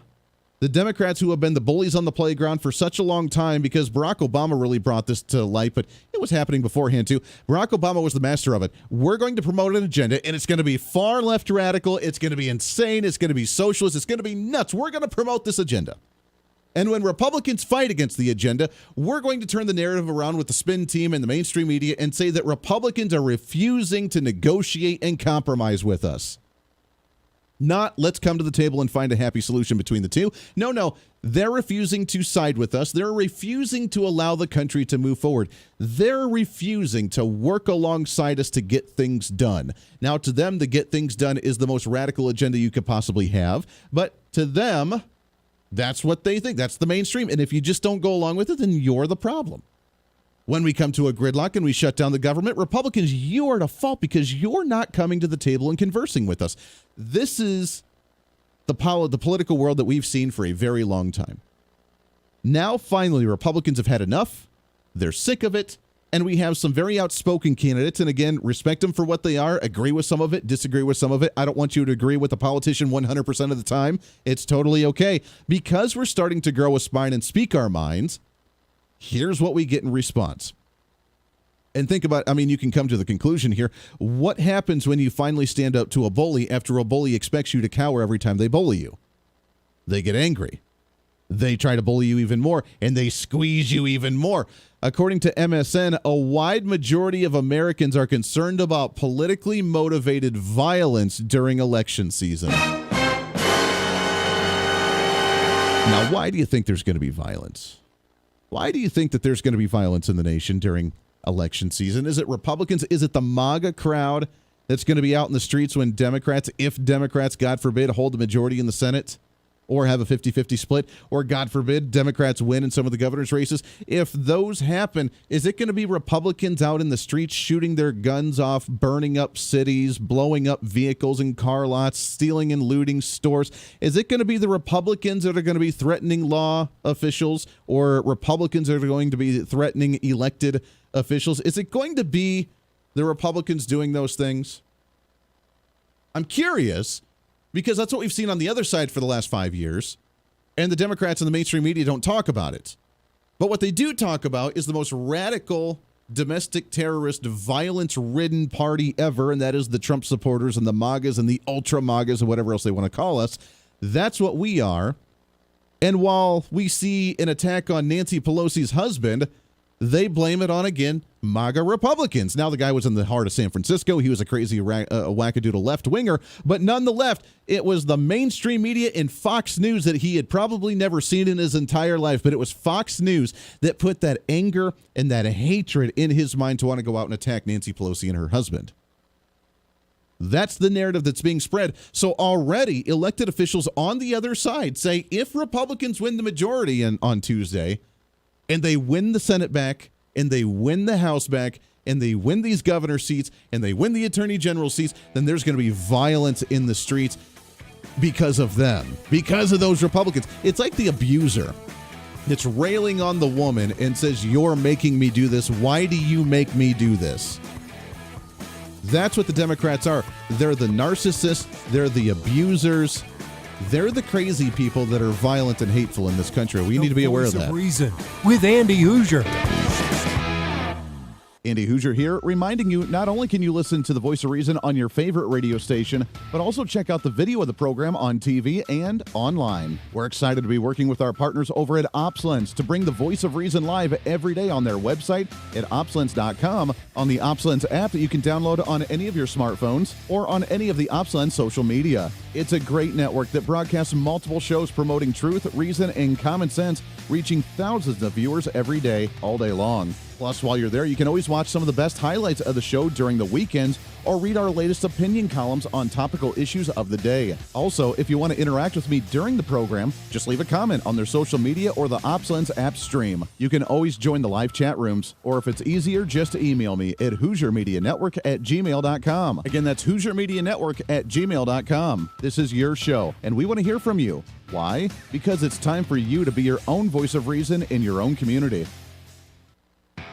the Democrats who have been the bullies on the playground for such a long time, because Barack Obama really brought this to light, but it was happening beforehand too. Barack Obama was the master of it. We're going to promote an agenda, and it's going to be far left radical. It's going to be insane. It's going to be socialist. It's going to be nuts. We're going to promote this agenda. And when Republicans fight against the agenda, we're going to turn the narrative around with the spin team and the mainstream media and say that Republicans are refusing to negotiate and compromise with us. Not, let's come to the table and find a happy solution between the two. No, they're refusing to side with us. They're refusing to allow the country to move forward. They're refusing to work alongside us to get things done. Now, to them, the get things done is the most radical agenda you could possibly have. But to them, that's what they think. That's the mainstream. And if you just don't go along with it, then you're the problem. When we come to a gridlock and we shut down the government, Republicans, you are at fault because you're not coming to the table and conversing with us. This is the political world that we've seen for a very long time. Now, finally, Republicans have had enough. They're sick of it. and we have some very outspoken candidates. And again, respect them for what they are. Agree with some of it, disagree with some of it. I don't want you to agree with a politician 100% of the time. It's totally okay. Because we're starting to grow a spine and speak our minds, here's what we get in response. And think about, you can come to the conclusion here. What happens when you finally stand up to a bully after a bully expects you to cower every time they bully you? They get angry. They try to bully you even more, and they squeeze you even more. According to MSN, a wide majority of Americans are concerned about politically motivated violence during election season. Now, why do you think there's going to be violence? Why do you think that there's going to be violence in the nation during election season? Is it Republicans? Is it the MAGA crowd that's going to be out in the streets when Democrats, if Democrats, God forbid, hold the majority in the Senate? Or have a 50-50 split, or God forbid, Democrats win in some of the governor's races. If those happen, is it going to be Republicans out in the streets shooting their guns off, burning up cities, blowing up vehicles and car lots, stealing and looting stores? Is it going to be the Republicans that are going to be threatening law officials, or Republicans that are going to be threatening elected officials? Is it going to be the Republicans doing those things? I'm curious, because that's what we've seen on the other side for the last 5 years, and the Democrats and the mainstream media don't talk about it. But what they do talk about is the most radical, domestic terrorist, violence-ridden party ever, and that is the Trump supporters and the MAGAs and the ultra-MAGAs and whatever else they want to call us. That's what we are. And while we see an attack on Nancy Pelosi's husband, they blame it on, again, MAGA Republicans. Now, the guy was in the heart of San Francisco. He was a crazy wackadoodle left-winger. But nonetheless, it was the mainstream media and Fox News that he had probably never seen in his entire life. But it was Fox News that put that anger and that hatred in his mind to want to go out and attack Nancy Pelosi and her husband. That's the narrative that's being spread. So already, elected officials on the other side say if Republicans win the majority on Tuesday, and they win the Senate back, and they win the House back, and they win these governor seats, and they win the attorney general seats, then there's going to be violence in the streets because of them, because of those Republicans. It's like the abuser that's railing on the woman and says, "You're making me do this. Why do you make me do this?" That's what the Democrats are. They're the narcissists. They're the abusers. They're the crazy people that are violent and hateful in this country. We need to be aware of that. Reason with Andy Hooser. Andy Hooser here, reminding you not only can you listen to the Voice of Reason on your favorite radio station, but also check out the video of the program on TV and online. We're excited to be working with our partners over at OpsLens to bring the Voice of Reason live every day on their website at opslens.com, on the OpsLens app that you can download on any of your smartphones, or on any of the OpsLens social media. It's a great network that broadcasts multiple shows promoting truth, reason, and common sense, reaching thousands of viewers every day, all day long. Plus, while you're there, you can always watch some of the best highlights of the show during the weekends, or read our latest opinion columns on topical issues of the day. Also, if you want to interact with me during the program, just leave a comment on their social media or the OpsLens app stream. You can always join the live chat rooms, or if it's easier, just email me at HooserMediaNetwork@gmail.com. Again, that's HooserMediaNetwork@gmail.com. This is your show, and we want to hear from you. Why? Because it's time for you to be your own voice of reason in your own community.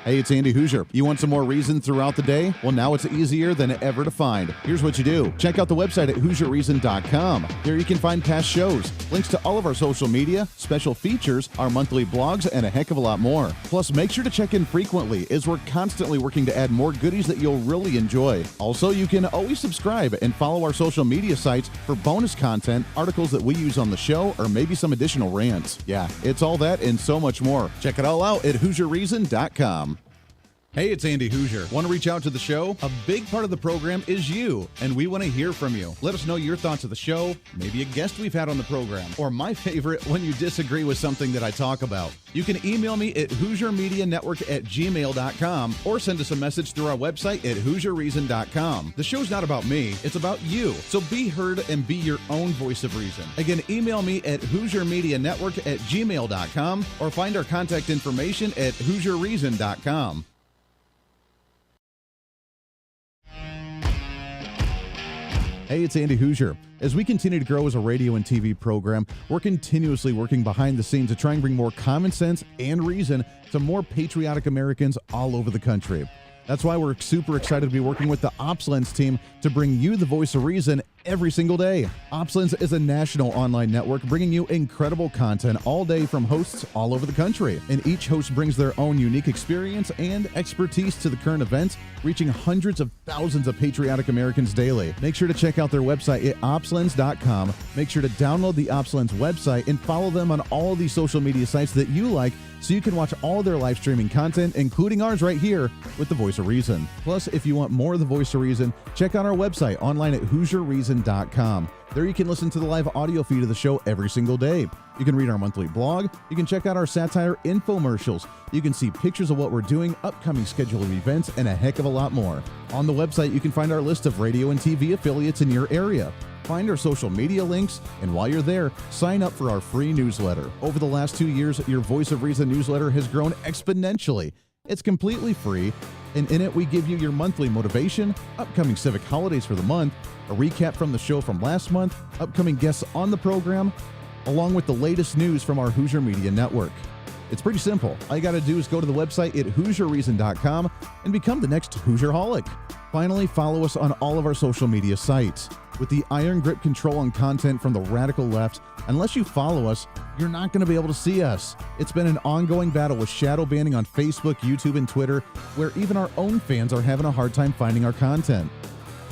Hey, it's Andy Hooser. You want some more reason throughout the day? Well, now it's easier than ever to find. Here's what you do. Check out the website at HooserReason.com. There you can find past shows, links to all of our social media, special features, our monthly blogs, and a heck of a lot more. Plus, make sure to check in frequently, as we're constantly working to add more goodies that you'll really enjoy. Also, you can always subscribe and follow our social media sites for bonus content, articles that we use on the show, or maybe some additional rants. Yeah, it's all that and so much more. Check it all out at HooserReason.com. Hey, it's Andy Hooser. Want to reach out to the show? A big part of the program is you, and we want to hear from you. Let us know your thoughts of the show, maybe a guest we've had on the program, or my favorite, when you disagree with something that I talk about. You can email me at HooserMediaNetwork@gmail.com, or send us a message through our website at HooserReason.com. The show's not about me, it's about you. So be heard and be your own voice of reason. Again, email me at HooserMediaNetwork@gmail.com, or find our contact information at HooserReason.com. Hey, it's Andy Hooser. As we continue to grow as a radio and TV program, we're continuously working behind the scenes to try and bring more common sense and reason to more patriotic Americans all over the country. That's why we're super excited to be working with the OpsLens team to bring you the voice of reason every single day. OpsLens is a national online network bringing you incredible content all day from hosts all over the country. And each host brings their own unique experience and expertise to the current events, reaching hundreds of thousands of patriotic Americans daily. Make sure to check out their website at opslens.com. Make sure to download the OpsLens website and follow them on all of these social media sites that you like so you can watch all their live streaming content, including ours right here with the Voice of Reason. Plus, if you want more of the Voice of Reason, check out our website online at HooserReason.com. There you can listen to the live audio feed of the show every single day. You can read our monthly blog. You can check out our satire infomercials. You can see pictures of what we're doing, upcoming schedule of events, and a heck of a lot more. On the website, you can find our list of radio and TV affiliates in your area. Find our social media links, and while you're there, sign up for our free newsletter. Over the last 2 years, your Voice of Reason newsletter has grown exponentially. It's completely free, and in it, we give you your monthly motivation, upcoming civic holidays for the month, a recap from the show from last month, upcoming guests on the program, along with the latest news from our Hooser Media Network. It's pretty simple. All you got to do is go to the website at HooserReason.com and become the next Hoosier-holic. Finally, follow us on all of our social media sites. With the iron grip control on content from the radical left, unless you follow us, you're not going to be able to see us. It's been an ongoing battle with shadow banning on Facebook, YouTube, and Twitter, where even our own fans are having a hard time finding our content.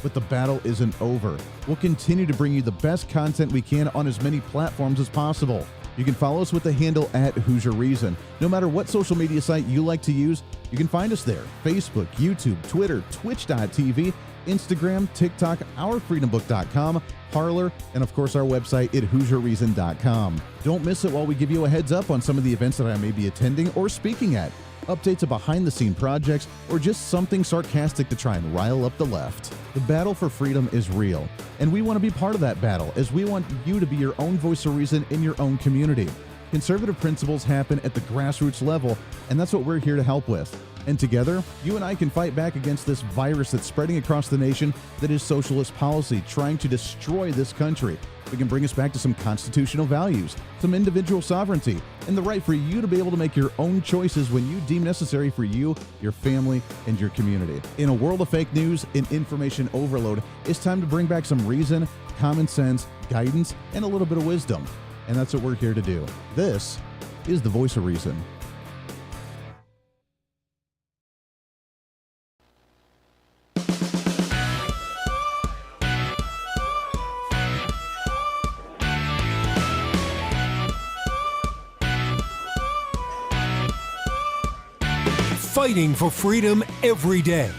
But the battle isn't over. We'll continue to bring you the best content we can on as many platforms as possible. You can follow us with the handle at Hooser Reason. No matter what social media site you like to use, you can find us there. Facebook, YouTube, Twitter, Twitch.tv, Instagram, TikTok, OurFreedomBook.com, Parler, and of course our website at HooserReason.com. Don't miss it while we give you a heads up on some of the events that I may be attending or speaking at, updates of behind-the-scene projects, or just something sarcastic to try and rile up the left. The battle for freedom is real, and we want to be part of that battle as we want you to be your own voice of reason in your own community. Conservative principles happen at the grassroots level, and that's what we're here to help with. And together, you and I can fight back against this virus that's spreading across the nation that is socialist policy, trying to destroy this country. We can bring us back to some constitutional values, some individual sovereignty, and the right for you to be able to make your own choices when you deem necessary for you, your family, and your community. In a world of fake news and information overload, it's time to bring back some reason, common sense, guidance, and a little bit of wisdom. And that's what we're here to do. This is the Voice of Reason. Fighting for freedom every day.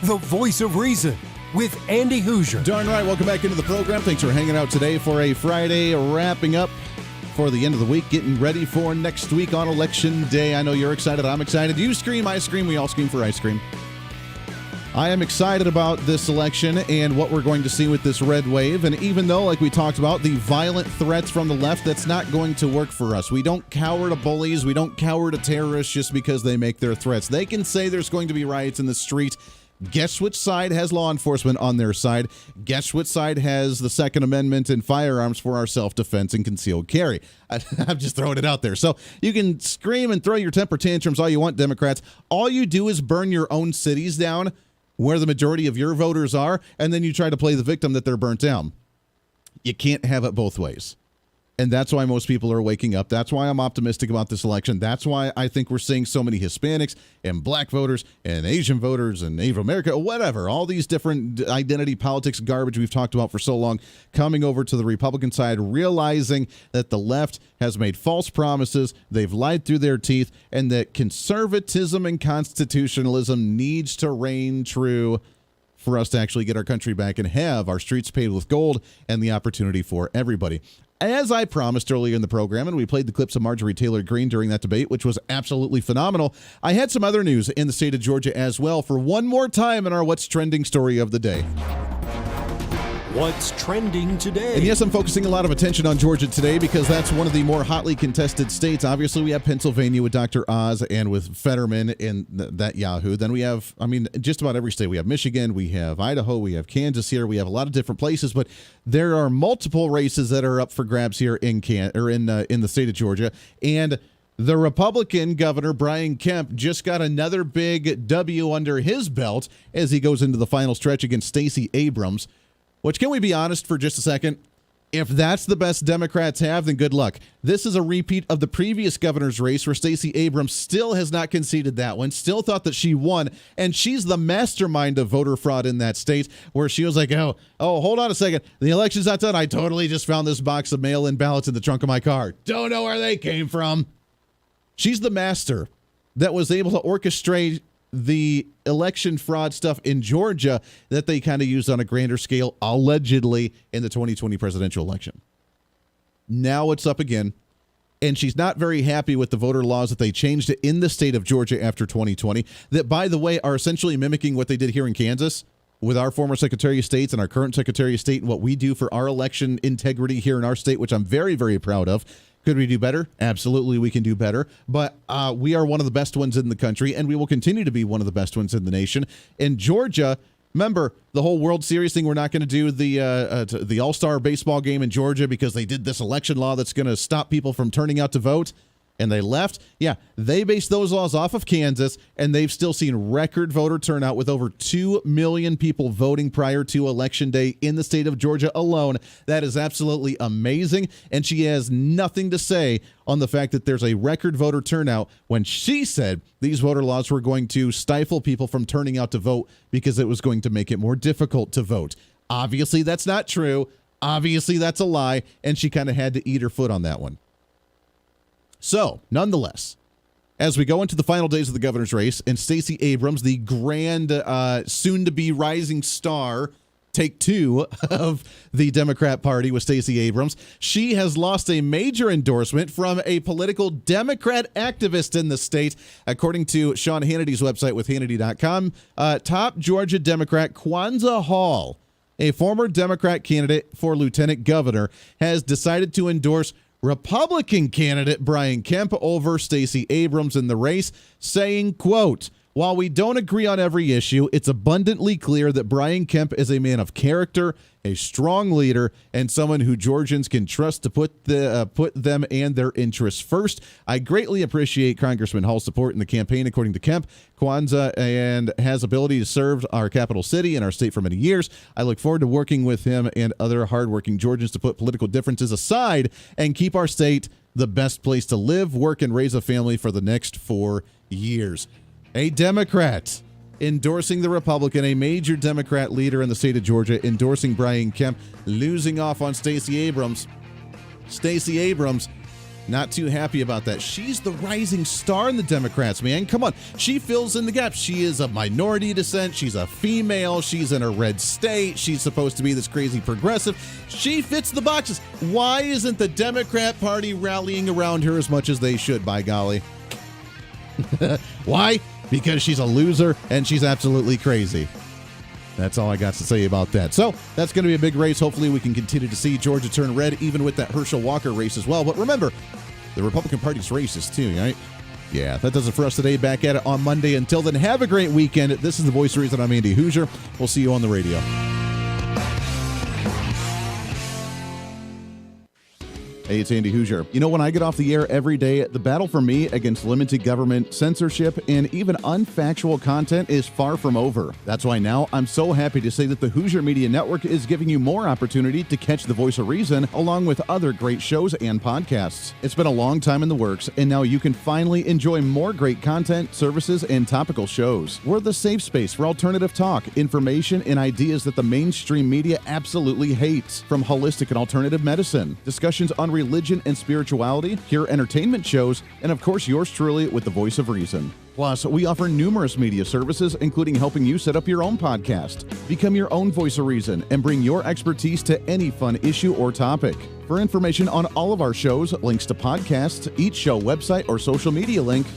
The Voice of Reason with Andy Hooser. Darn right. Welcome back into the program. Thanks for hanging out today for a Friday, wrapping up for the end of the week, getting ready for next week on Election Day. I know you're excited. I'm excited. You scream, I scream. We all scream for ice cream. I am excited about this election and what we're going to see with this red wave. And even though, like we talked about, the violent threats from the left, that's not going to work for us. We don't cower to bullies. We don't cower to terrorists just because they make their threats. They can say there's going to be riots in the street. Guess which side has law enforcement on their side? Guess which side has the Second Amendment and firearms for our self-defense and concealed carry? I'm just throwing it out there. So you can scream and throw your temper tantrums all you want, Democrats. All you do is burn your own cities down where the majority of your voters are, and then you try to play the victim that they're burnt down. You can't have it both ways. And that's why most people are waking up. That's why I'm optimistic about this election. That's why I think we're seeing so many Hispanics and black voters and Asian voters and Native American, whatever, all these different identity politics garbage we've talked about for so long coming over to the Republican side, realizing that the left has made false promises, they've lied through their teeth, and that conservatism and constitutionalism needs to reign true for us to actually get our country back and have our streets paved with gold and the opportunity for everybody. As I promised earlier in the program, and we played the clips of Marjorie Taylor Greene during that debate, which was absolutely phenomenal, I had some other news in the state of Georgia as well for one more time in our What's Trending story of the day. What's trending today? And yes, I'm focusing a lot of attention on Georgia today because that's one of the more hotly contested states. Obviously, we have Pennsylvania with Dr. Oz and with Fetterman and that Yahoo. Then we have, just about every state. We have Michigan, we have Idaho, we have Kansas here. We have a lot of different places, but there are multiple races that are up for grabs here in the state of Georgia. And the Republican governor, Brian Kemp, just got another big W under his belt as he goes into the final stretch against Stacey Abrams. Which, can we be honest for just a second? If that's the best Democrats have, then good luck. This is a repeat of the previous governor's race where Stacey Abrams still has not conceded that one, still thought that she won, and she's the mastermind of voter fraud in that state where she was like, oh, hold on a second. The election's not done. I totally just found this box of mail-in ballots in the trunk of my car. Don't know where they came from. She's the master that was able to orchestrate the election fraud stuff in Georgia that they kind of used on a grander scale, allegedly, in the 2020 presidential election. Now it's up again, and she's not very happy with the voter laws that they changed in the state of Georgia after 2020, that, by the way, are essentially mimicking what they did here in Kansas with our former Secretary of State and our current Secretary of State and what we do for our election integrity here in our state, which I'm very, very proud of. Could we do better? Absolutely, we can do better. But we are one of the best ones in the country, and we will continue to be one of the best ones in the nation. In Georgia, remember the whole World Series thing? We're not going to do the All-Star baseball game in Georgia because they did this election law that's going to stop people from turning out to vote. And they left. Yeah, they based those laws off of Kansas, and they've still seen record voter turnout with over 2 million people voting prior to Election Day in the state of Georgia alone. That is absolutely amazing, and she has nothing to say on the fact that there's a record voter turnout when she said these voter laws were going to stifle people from turning out to vote because it was going to make it more difficult to vote. Obviously, that's not true. Obviously, that's a lie, and she kind of had to eat her foot on that one. So, nonetheless, as we go into the final days of the governor's race, and Stacey Abrams, the grand soon-to-be rising star, take two of the Democrat Party with Stacey Abrams, she has lost a major endorsement from a political Democrat activist in the state. According to Sean Hannity's website with Hannity.com, top Georgia Democrat Kwanzaa Hall, a former Democrat candidate for lieutenant governor, has decided to endorse Republican candidate Brian Kemp over Stacey Abrams in the race, saying, quote, "While we don't agree on every issue, it's abundantly clear that Brian Kemp is a man of character, a strong leader, and someone who Georgians can trust to put them and their interests first. I greatly appreciate Congressman Hall's support in the campaign." According to Kemp, Kwanzaa and has ability to serve our capital city and our state for many years. I look forward to working with him and other hardworking Georgians to put political differences aside and keep our state the best place to live, work, and raise a family for the next 4 years. A Democrat endorsing the Republican, a major Democrat leader in the state of Georgia, endorsing Brian Kemp, losing off on Stacey Abrams. Stacey Abrams, not too happy about that. She's the rising star in the Democrats, man. Come on. She fills in the gaps. She is of minority descent. She's a female. She's in a red state. She's supposed to be this crazy progressive. She fits the boxes. Why isn't the Democrat Party rallying around her as much as they should, by golly? Why? Because she's a loser and she's absolutely crazy. That's all I got to say about that. So that's going to be a big race. Hopefully we can continue to see Georgia turn red, even with that Herschel Walker race as well. But remember, the Republican Party's racist too, right? Yeah, that does it for us today. Back at it on Monday. Until then, have a great weekend. This is The Voice of Reason. I'm Andy Hooser. We'll see you on the radio. Hey, it's Andy Hooser. You know, when I get off the air every day, the battle for me against limited government, censorship, and even unfactual content is far from over. That's why now I'm so happy to say that the Hooser Media Network is giving you more opportunity to catch the voice of reason, along with other great shows and podcasts. It's been a long time in the works, and now you can finally enjoy more great content, services, and topical shows. We're the safe space for alternative talk, information, and ideas that the mainstream media absolutely hates. From holistic and alternative medicine, discussions on religion and spirituality, pure entertainment shows, and of course yours truly with the voice of reason. Plus, we offer numerous media services, including helping you set up your own podcast. Become your own voice of reason and bring your expertise to any fun issue or topic. For information on all of our shows, links to podcasts, each show website, or social media link,